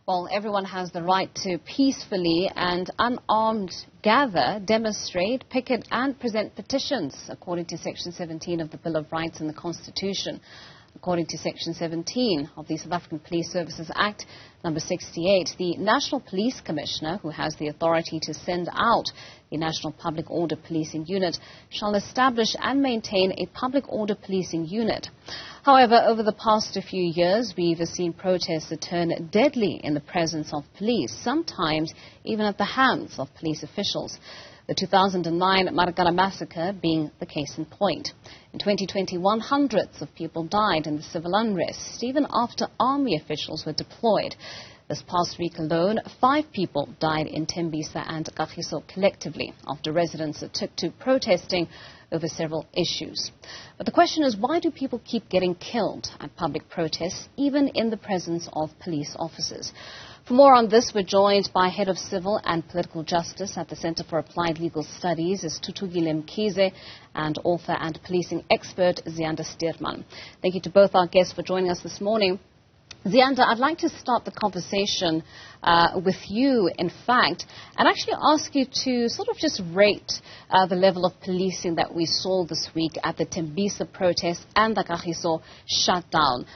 Well, everyone has the right to peacefully and unarmed gather, demonstrate, picket and present petitions, according to Section 17 of the Bill of Rights in the Constitution. According to Section 17 of the South African Police Services Act, number 68, the National Police Commissioner, who has the authority to send out the National Public Order Policing Unit, shall establish and maintain a public order policing unit. However, over the past few years, we've seen protests turn deadly in the presence of police, sometimes even at the hands of police officials. The 2009 Marikana Massacre being the case in point. In 2021, hundreds of people died in the civil unrest, even after army officials were deployed. This past week alone, 5 people died in Tembisa and Kagiso collectively after residents took to protesting over several issues. But the question is, why do people keep getting killed at public protests, even in the presence of police officers? For more on this, we're joined by Head of Civil and Political Justice at the Center for Applied Legal Studies, Mkhize, and author and policing expert, Ziyanda Stearman. Thank you to both our guests for joining us this morning. Ziyanda, I'd like to start the conversation with you, in fact, and actually ask you to sort of just rate the level of policing that we saw this week at the Tembisa protest and the Kagiso shutdown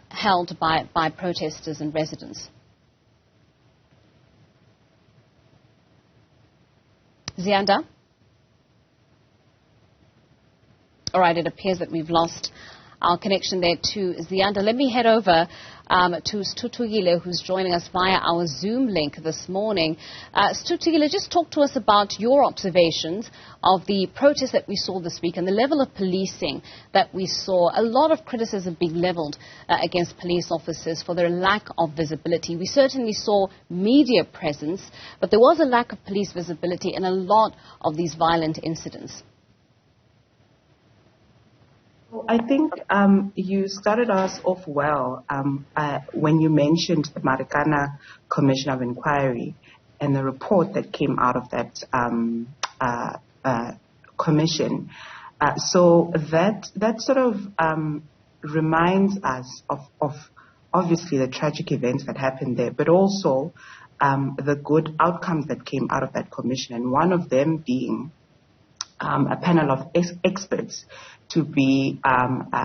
held by protesters and residents. Ziyanda? All right, it appears that we've lost our connection there to Ziyanda. Let me head over to Stutugile, who's joining us via our Zoom link this morning. Stutugile, just talk to us about your observations of the protests that we saw this week and the level of policing that we saw. A lot of criticism being leveled against police officers for their lack of visibility. We certainly saw media presence, but there was a lack of police visibility in a lot of these violent incidents. I think you started us off well when you mentioned the Marikana Commission of Inquiry and the report that came out of that commission. So that sort of reminds us of obviously the tragic events that happened there, but also the good outcomes that came out of that commission, and one of them being a panel of experts to be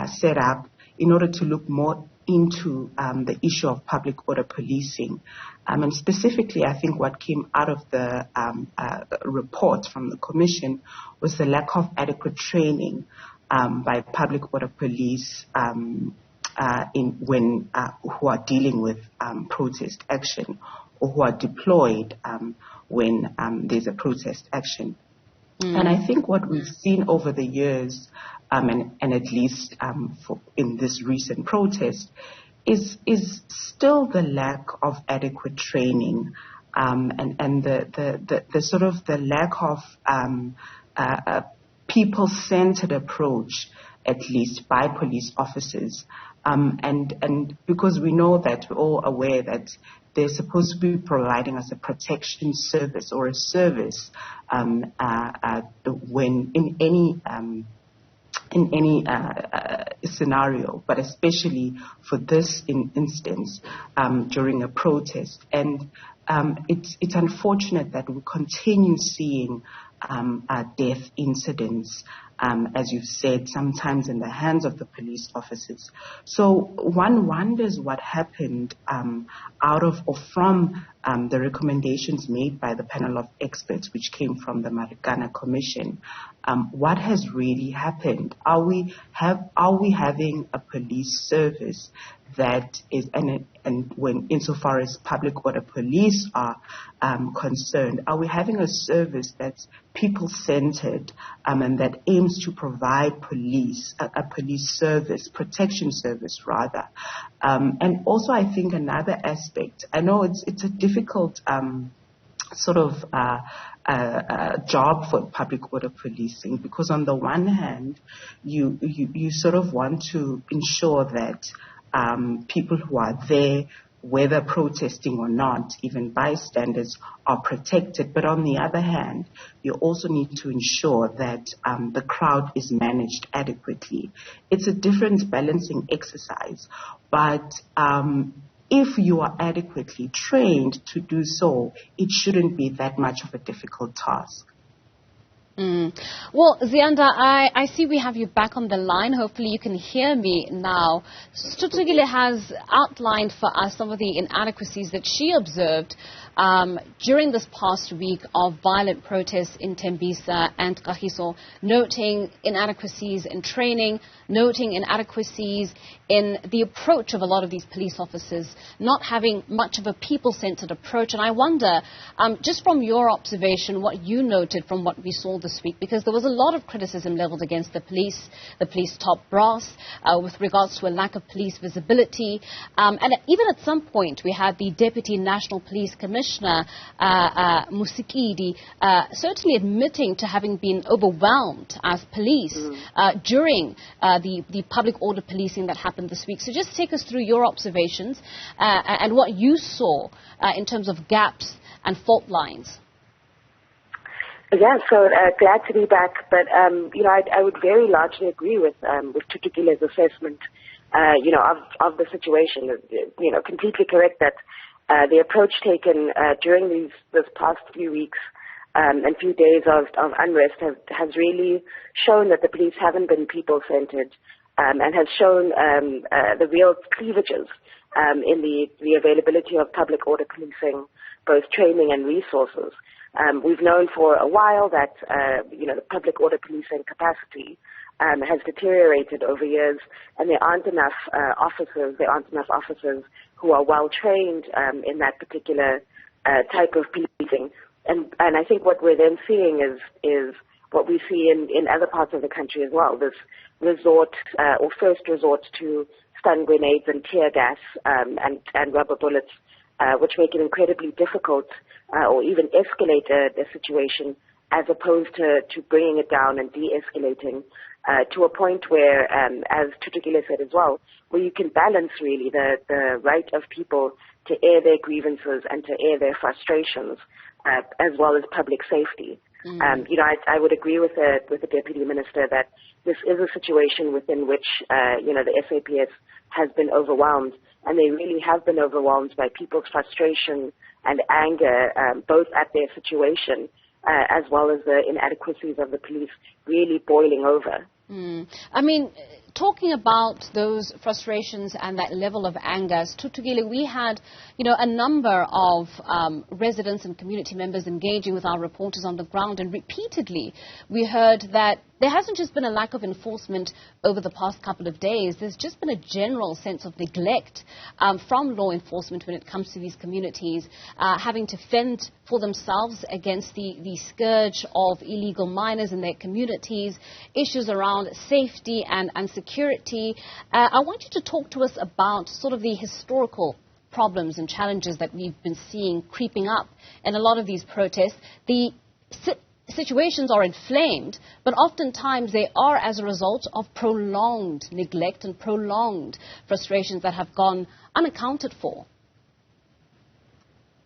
set up in order to look more into the issue of public order policing. And specifically, I think what came out of the report from the Commission was the lack of adequate training by public order police who are dealing with protest action, or who are deployed when there's a protest action. And I think what we've seen over the years, and at least in this recent protest, is still the lack of adequate training, and the sort of the lack of people-centered approach, at least by police officers, and because we know that we're all aware that they're supposed to be providing us a protection service or a service when in any scenario, but especially for this instance during a protest. And it's unfortunate that we continue seeing death incidents, as you've said, sometimes in the hands of the police officers. So one wonders what happened out of or from the recommendations made by the panel of experts, which came from the Marikana Commission. What has really happened? Are we having a police service that is, and when insofar as public order police are concerned, are we having a service that's people-centered and that aims to provide police, a police service, protection service rather? And also I think another aspect, I know it's a difficult sort of job for public order policing, because on the one hand, you sort of want to ensure that people who are there, whether protesting or not, even bystanders, are protected. But on the other hand, you also need to ensure that the crowd is managed adequately. It's a different balancing exercise, but if you are adequately trained to do so, it shouldn't be that much of a difficult task. Well, Zianda, I see we have you back on the line. Hopefully you can hear me now. Stutugile has outlined for us some of the inadequacies that she observed during this past week of violent protests in Tembisa and Kagiso, noting inadequacies in training, noting inadequacies in the approach of a lot of these police officers, not having much of a people-centered approach. And I wonder, just from your observation, what you noted from what we saw this week, because there was a lot of criticism leveled against the police top brass, with regards to a lack of police visibility. And even at some point, we had the Deputy National Police Commissioner, Musikidi, certainly admitting to having been overwhelmed as police during the public order policing that happened this week. So just take us through your observations and what you saw in terms of gaps and fault lines. Yeah, so glad to be back. But, I would very largely agree with Tutugile's assessment, of the situation. Completely correct that the approach taken during this past few weeks and few days of unrest has really shown that the police haven't been people-centered and has shown the real cleavages in the availability of public order policing, both training and resources. We've known for a while that, the public order policing capacity has deteriorated over years, and there aren't enough officers who are well trained in that particular type of policing. And I think what we're then seeing is what we see in other parts of the country as well, this first resort to stun grenades and tear gas and rubber bullets, which make it incredibly difficult or even escalate the situation, as opposed to bringing it down and de-escalating to a point where, as Tutugile said as well, where you can balance really the right of people to air their grievances and to air their frustrations, as well as public safety. I would agree with the Deputy Minister that this is a situation within which, the SAPS has been overwhelmed, and they really have been overwhelmed by people's frustration and anger, both at their situation as well as the inadequacies of the police really boiling over. I mean, talking about those frustrations and that level of anger, Tutugile, we had, a number of residents and community members engaging with our reporters on the ground, and repeatedly we heard that there hasn't just been a lack of enforcement over the past couple of days. There's just been a general sense of neglect from law enforcement when it comes to these communities, having to fend for themselves against the scourge of illegal miners in their communities, issues around safety and security. I want you to talk to us about sort of the historical problems and challenges that we've been seeing creeping up in a lot of these protests. The situations are inflamed, but oftentimes they are as a result of prolonged neglect and prolonged frustrations that have gone unaccounted for.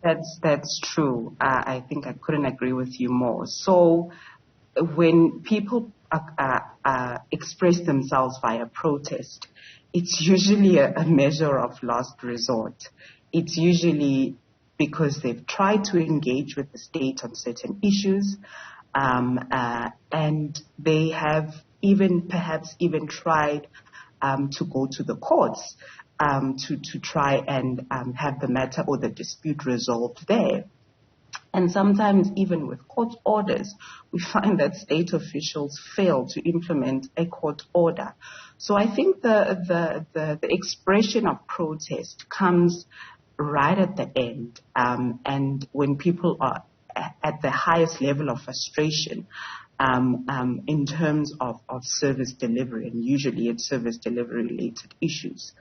That's true. I think I couldn't agree with you more. So when people express themselves via protest, it's usually a measure of last resort. It's usually because they've tried to engage with the state on certain issues, and they have perhaps even tried to go to the courts to try and have the matter or the dispute resolved there. And sometimes even with court orders, we find that state officials fail to implement a court order. So I think the expression of protest comes right at the end, and when people are at the highest level of frustration in terms of service delivery, and usually it's service delivery related issues.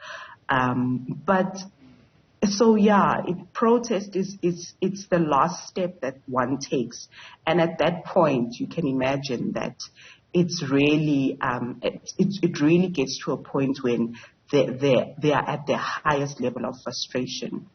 Protest it's the last step that one takes, and at that point you can imagine that it's really it really gets to a point when they are at their highest level of frustration.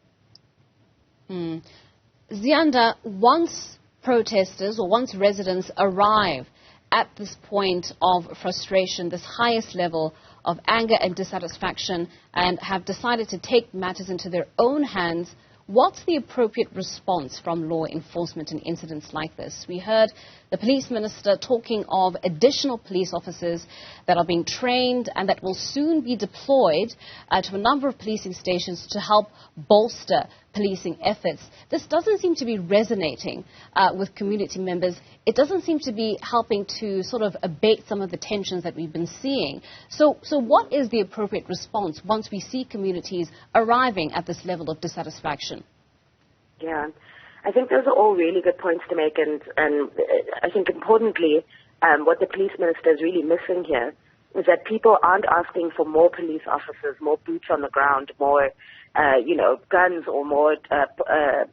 Zianda, once protesters or once residents arrive at this point of frustration, this highest level of anger and dissatisfaction and have decided to take matters into their own hands. What's the appropriate response from law enforcement in incidents like this? We heard the police minister talking of additional police officers that are being trained and that will soon be deployed to a number of policing stations to help bolster policing efforts. This doesn't seem to be resonating with community members. It doesn't seem to be helping to sort of abate some of the tensions that we've been seeing. So what is the appropriate response once we see communities arriving at this level of dissatisfaction? Yeah, I think those are all really good points to make, and I think importantly, what the police minister is really missing here is that people aren't asking for more police officers, more boots on the ground, more guns or more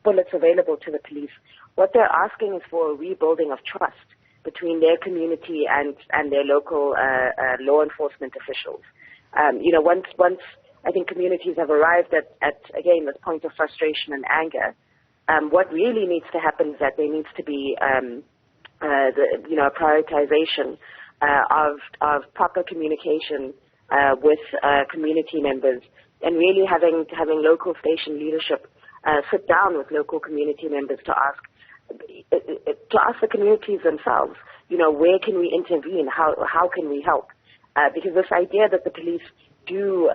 bullets available to the police. What they're asking is for a rebuilding of trust between their community and their local law enforcement officials. Once I think communities have arrived at again this point of frustration and anger, what really needs to happen is that there needs to be a prioritization of proper communication with community members, and really having local station leadership sit down with local community members to ask the communities themselves, where can we intervene? How can we help? Because this idea that the police do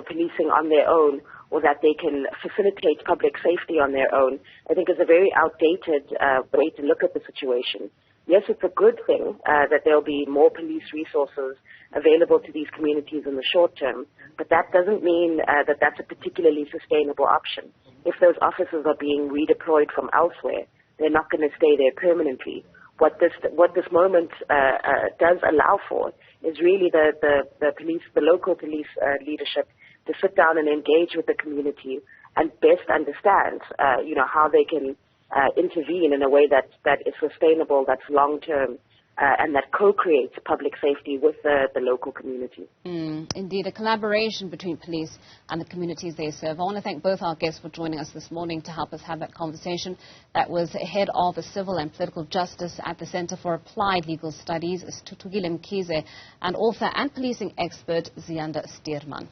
policing on their own, or that they can facilitate public safety on their own, I think is a very outdated way to look at the situation. Yes, it's a good thing that there'll be more police resources available to these communities in the short term, but that doesn't mean that that's a particularly sustainable option. If those officers are being redeployed from elsewhere, they're not going to stay there permanently. What this moment does allow for is really the local police leadership to sit down and engage with the community and best understand, how they can intervene in a way that is sustainable, that's long-term, and that co-creates public safety with the local community. Indeed, a collaboration between police and the communities they serve. I want to thank both our guests for joining us this morning to help us have that conversation. That was head of Civil and Political Justice at the Center for Applied Legal Studies, Tutugile Mkhize, and author and policing expert Ziyanda Stearman.